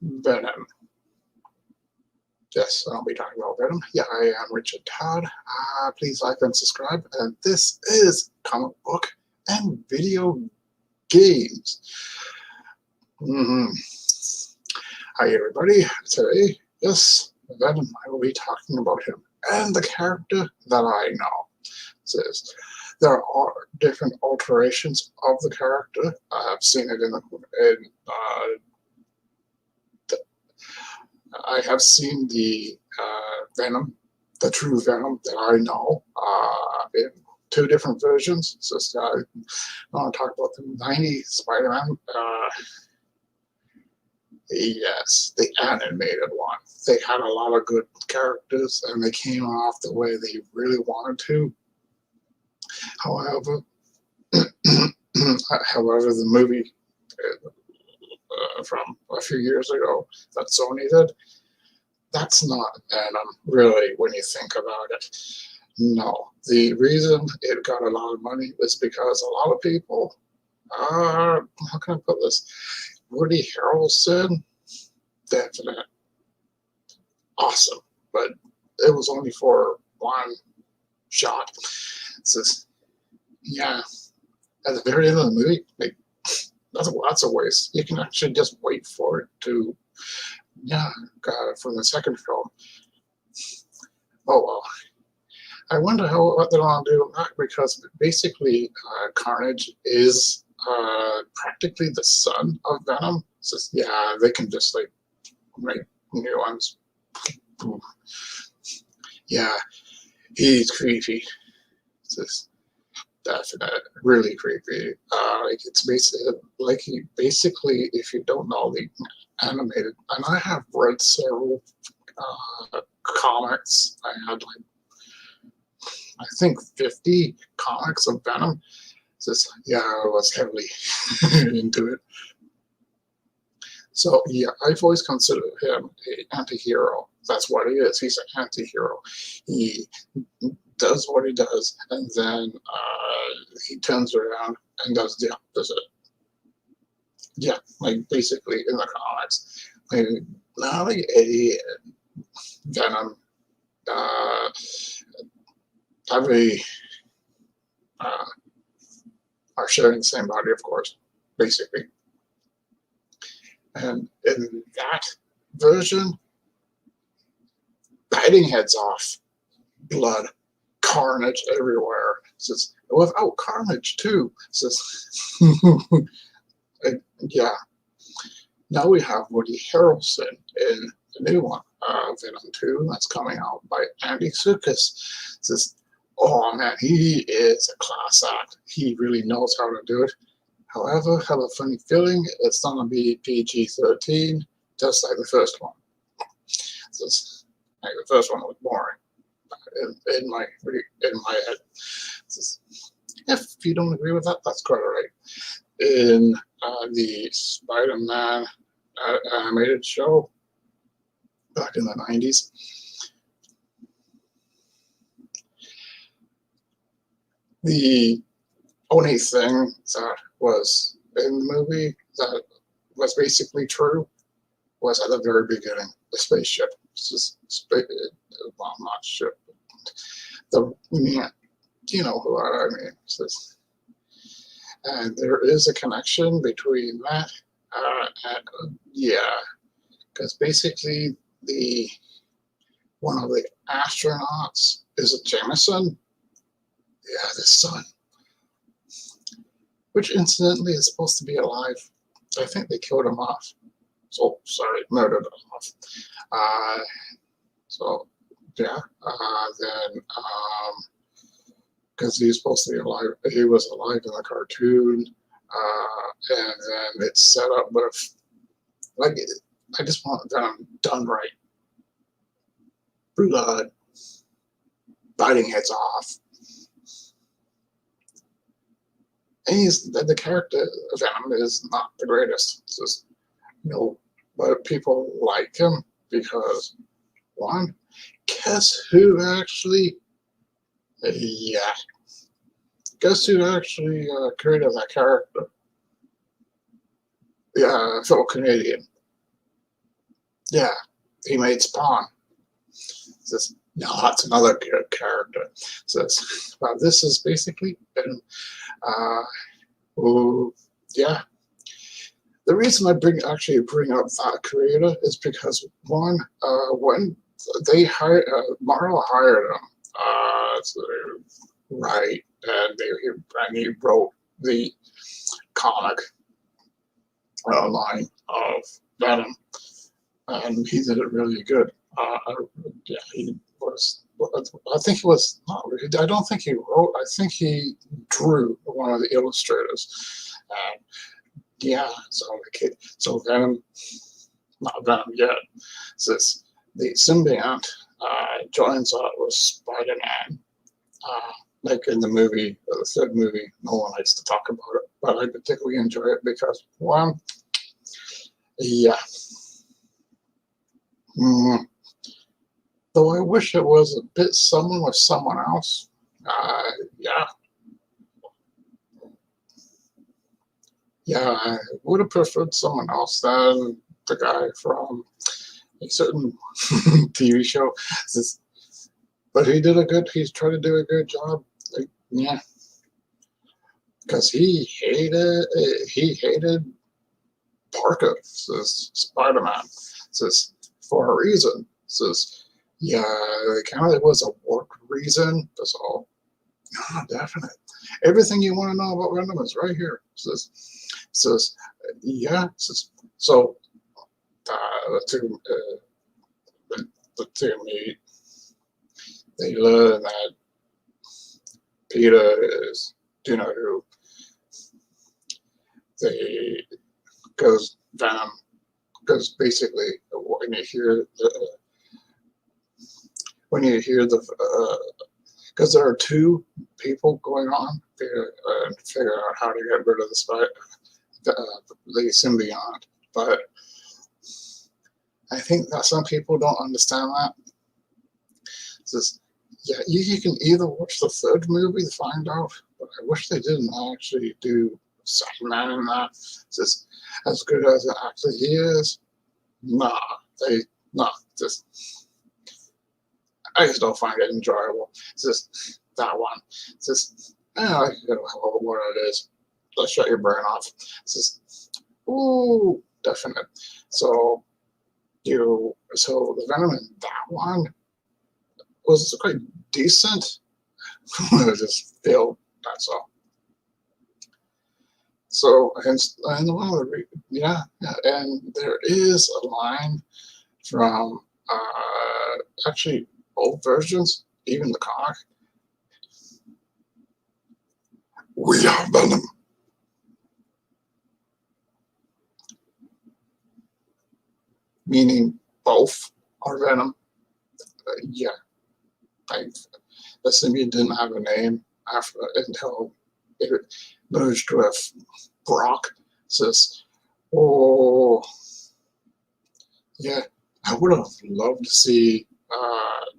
Venom. Yes, I'll be talking about Venom. Yeah, I am Richard Todd. Please like and subscribe. And this is comic book and video games. Mm-hmm. Hi, everybody. Today, yes, Venom, I will be talking about him and the character that I know. Says there are different alterations of the character. I have seen it I have seen the Venom, the true Venom that I know, in two different versions. So I want to talk about the '90s Spider-Man. Yes, the animated one. They had a lot of good characters, and they came off the way they really wanted to. However, the movie from a few years ago that Sony did, that's not Venom, really, when you think about it. No, the reason it got a lot of money was because a lot of people, how can I put this? Woody Harrelson, definite, awesome, but it was only for one shot. It's just, yeah, at the very end of the movie, like, that's a waste. You can actually just wait for it to, from the second film. Oh well. I wonder what they're going to do with that, because basically Carnage is practically the son of Venom. So yeah, they can just like make new ones. Yeah, he's creepy. It's just definite, really creepy. Like it's basically, if you don't know the animated, and I have read several comics. I had like, I think 50 comics of Venom. Just, yeah, I was heavily into it. So yeah, I've always considered him an anti-hero. That's what he is. He's an anti-hero. He does what he does, and then he turns around and does the opposite. Yeah, like basically in the comics. Like, not like Eddie and Venom every are sharing the same body, of course, basically. And in that version, biting heads off, blood, carnage everywhere. Says without carnage too. Says yeah. Now we have Woody Harrelson in the new one, Venom 2, that's coming out by Andy Serkis. Says, oh man, he is a class act. He really knows how to do it. However, have a funny feeling it's gonna be PG-13, just like the first one. Just like the first one was boring in my head. Just, if you don't agree with that, that's quite alright. In the Spider-Man animated show back in the '90s, the only thing that was in the movie that was basically true was at the very beginning, the spaceship. Well, not ship. You know who I mean. And there is a connection between that. Yeah, because basically one of the astronauts is a Jameson. Yeah, the son, which incidentally is supposed to be alive. I think they killed him off. So sorry, murdered him off. So yeah, then because he's supposed to be alive, he was alive in the cartoon, and then it's set up with like I just want them done right. Blood, biting heads off. And the character of Venom is not the greatest. It's just, but people like him because, one, guess who actually, yeah, guess who actually created that character? Yeah, fellow Canadian. Yeah, he made Spawn. Says, no, that's another good character. Says, well, this is basically Venom. Oh, yeah. The reason I actually bring up that creator is because one, when they hired Marvel hired him, to write, and he wrote the comic line of Venom, and he did it really good. Yeah, he was. I think he was not. I don't think he wrote. I think he drew one of the illustrators. Yeah, so Venom, not Venom yet. Says the symbiote joins up with Spider-Man. Like in the movie, the third movie, no one likes to talk about it, but I particularly enjoy it because one, yeah. Mm, though I wish it was a bit someone with someone else. Yeah, yeah, I would have preferred someone else than the guy from a certain TV show. Just, but he's trying to do a good job. Like, yeah, because he hated Parker, says Spider-Man, says for a reason. Says, yeah, it kind of was a work reason. That's all. No, definite. Everything you want to know about Venom is right here. Says, yeah. Says, so the two, the two meet. They learn that Peter is, who they goes Venom because basically when you hear the because there are two people going on and figure out how to get rid of the symbiote, but I think that some people don't understand that. Says, yeah, you can either watch the third movie to find out, but I wish they didn't actually do second man in that. Says, as good as it actually is, nah, they nah, just I just don't find it enjoyable. It's just that one. It's just I don't know what it is. Let's shut your brain off. It's just ooh, definite. So so the Venom in that one was quite decent. It just failed. That's all. So and one of yeah, and there is a line from actually both versions, even the comic. We are Venom. Meaning both are Venom. Yeah, I, the symbiote didn't have a name until it merged with Brock. Says, oh, yeah, I would have loved to see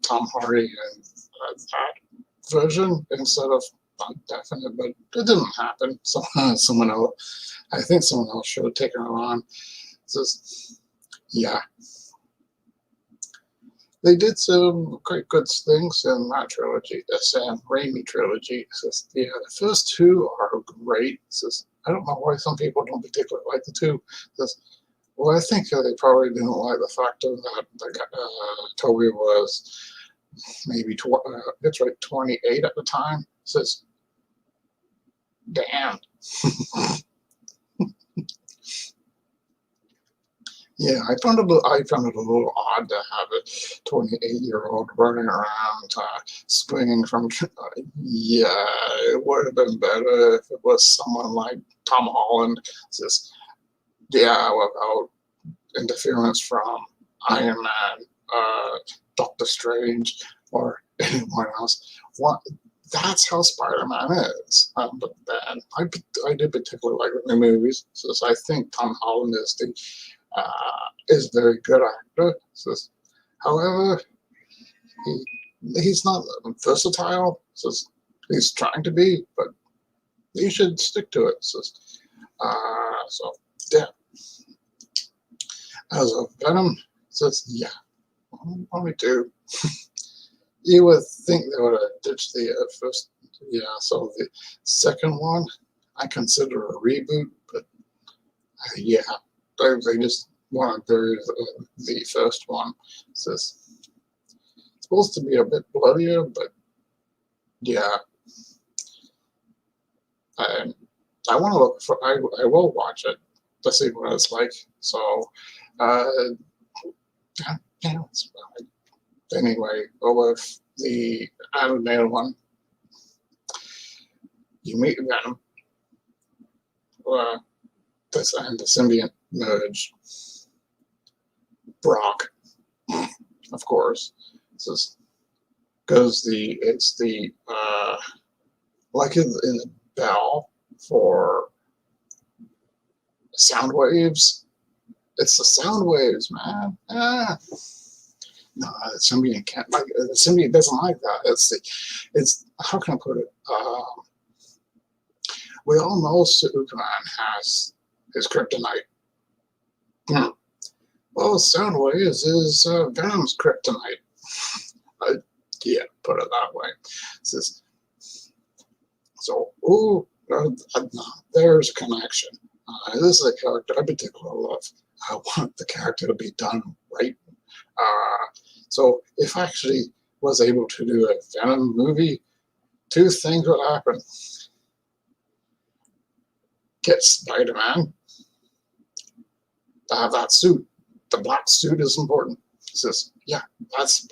Tom Hardy in that version instead of Definite, but it didn't happen. So someone else, I think someone else should have taken it on. Just yeah, they did some quite good things in that trilogy, the Sam Raimi trilogy. Says yeah, the first two are great. Says I don't know why some people don't particularly like the two. Says well, I think they probably didn't like the fact of that Toby was maybe that's right, 28 at the time. Says damn. Yeah, I found it a little odd to have a 28-year-old running around swinging from. Yeah, it would have been better if it was someone like Tom Holland, just yeah, without interference from Iron Man, Doctor Strange, or anyone else. What? That's how Spider-Man is. But then I did particularly like the new movies, so I think Tom Holland is a very good actor. So, however, he he's not versatile. So he's trying to be, but he should stick to it. So yeah, as a Venom, So it's, yeah, only two. You would think they would have ditched the first, yeah. So the second one, I consider a reboot, but yeah, they just want to bury the first one. It's supposed to be a bit bloodier, but yeah, I, I want to look for. I will watch it to see what it's like. So, uh, yeah, anyway, go with the animated one. You meet Venom, this and the symbiote merge. Brock, of course. This is because it's the like in the bell for sound waves. It's the sound waves, man. No, the symbiote can't like the symbiote doesn't like that. It's how can I put it? We all know Superman has his kryptonite. Well, sound waves is Venom's kryptonite. Yeah, put it that way. Says so. Ooh, there's a connection. This is a character I particularly love. I want the character to be done right. So if I actually was able to do a Venom movie, two things would happen. Get Spider-Man to have that suit. The black suit is important. He says, yeah, that's,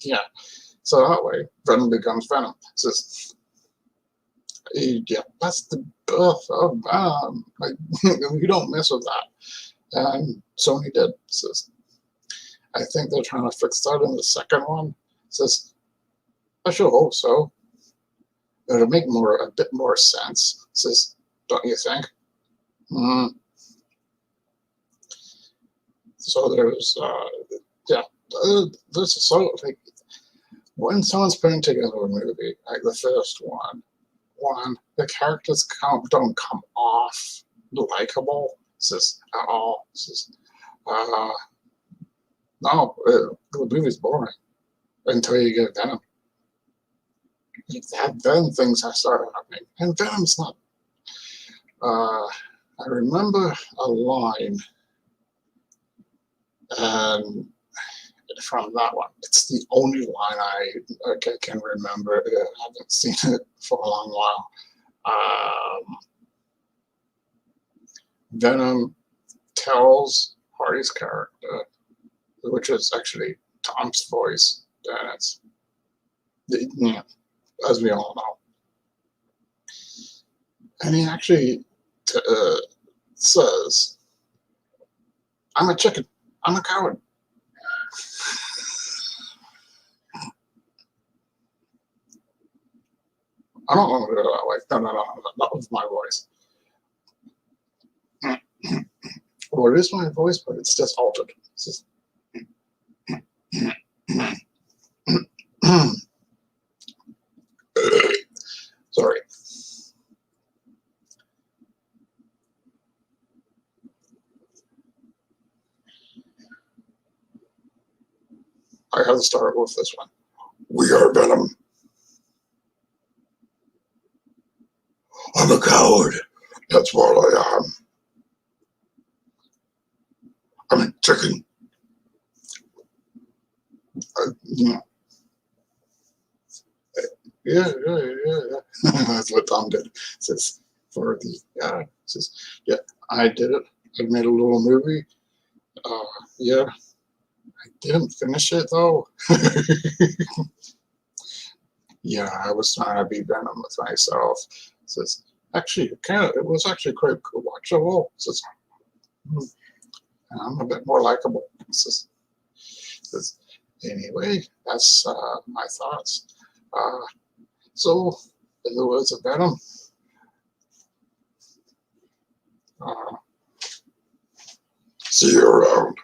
yeah. So that way, Venom becomes Venom. He says, yeah, that's the birth of Venom. Like, you don't mess with that. And Sony did. Says, I think they're trying to fix that in the second one. Says, I sure hope so. It'll make a bit more sense. Says, don't you think? So there's, yeah, there's a sort of like when someone's putting together a movie, like the first one, the characters don't come off likable. Says at all. Says, no, the movie's boring until you get Venom. Then things have started happening, and Venom's not. I remember a line, and from that one, it's the only line I can remember. I haven't seen it for a long while. Venom tells Hardy's character, which is actually Tom's voice, and it's, yeah, as we all know. And he actually says, I'm a chicken. I'm a coward. I don't want to do it that way. No. That was my voice. Well, it is my voice, but it's just altered. It's just... Sorry. I have to start with this one. We are Venom. I'm a coward. That's what I am. I'm a chicken. Yeah. Yeah. That's what Tom did. Says for the says, yeah, I did it. I made a little movie. Yeah, I didn't finish it though. Yeah, I was trying to be Venom with myself. Says actually, it was actually quite watchable. Says I'm a bit more likable. Says anyway, that's my thoughts. So, in the words of Venom, see you around.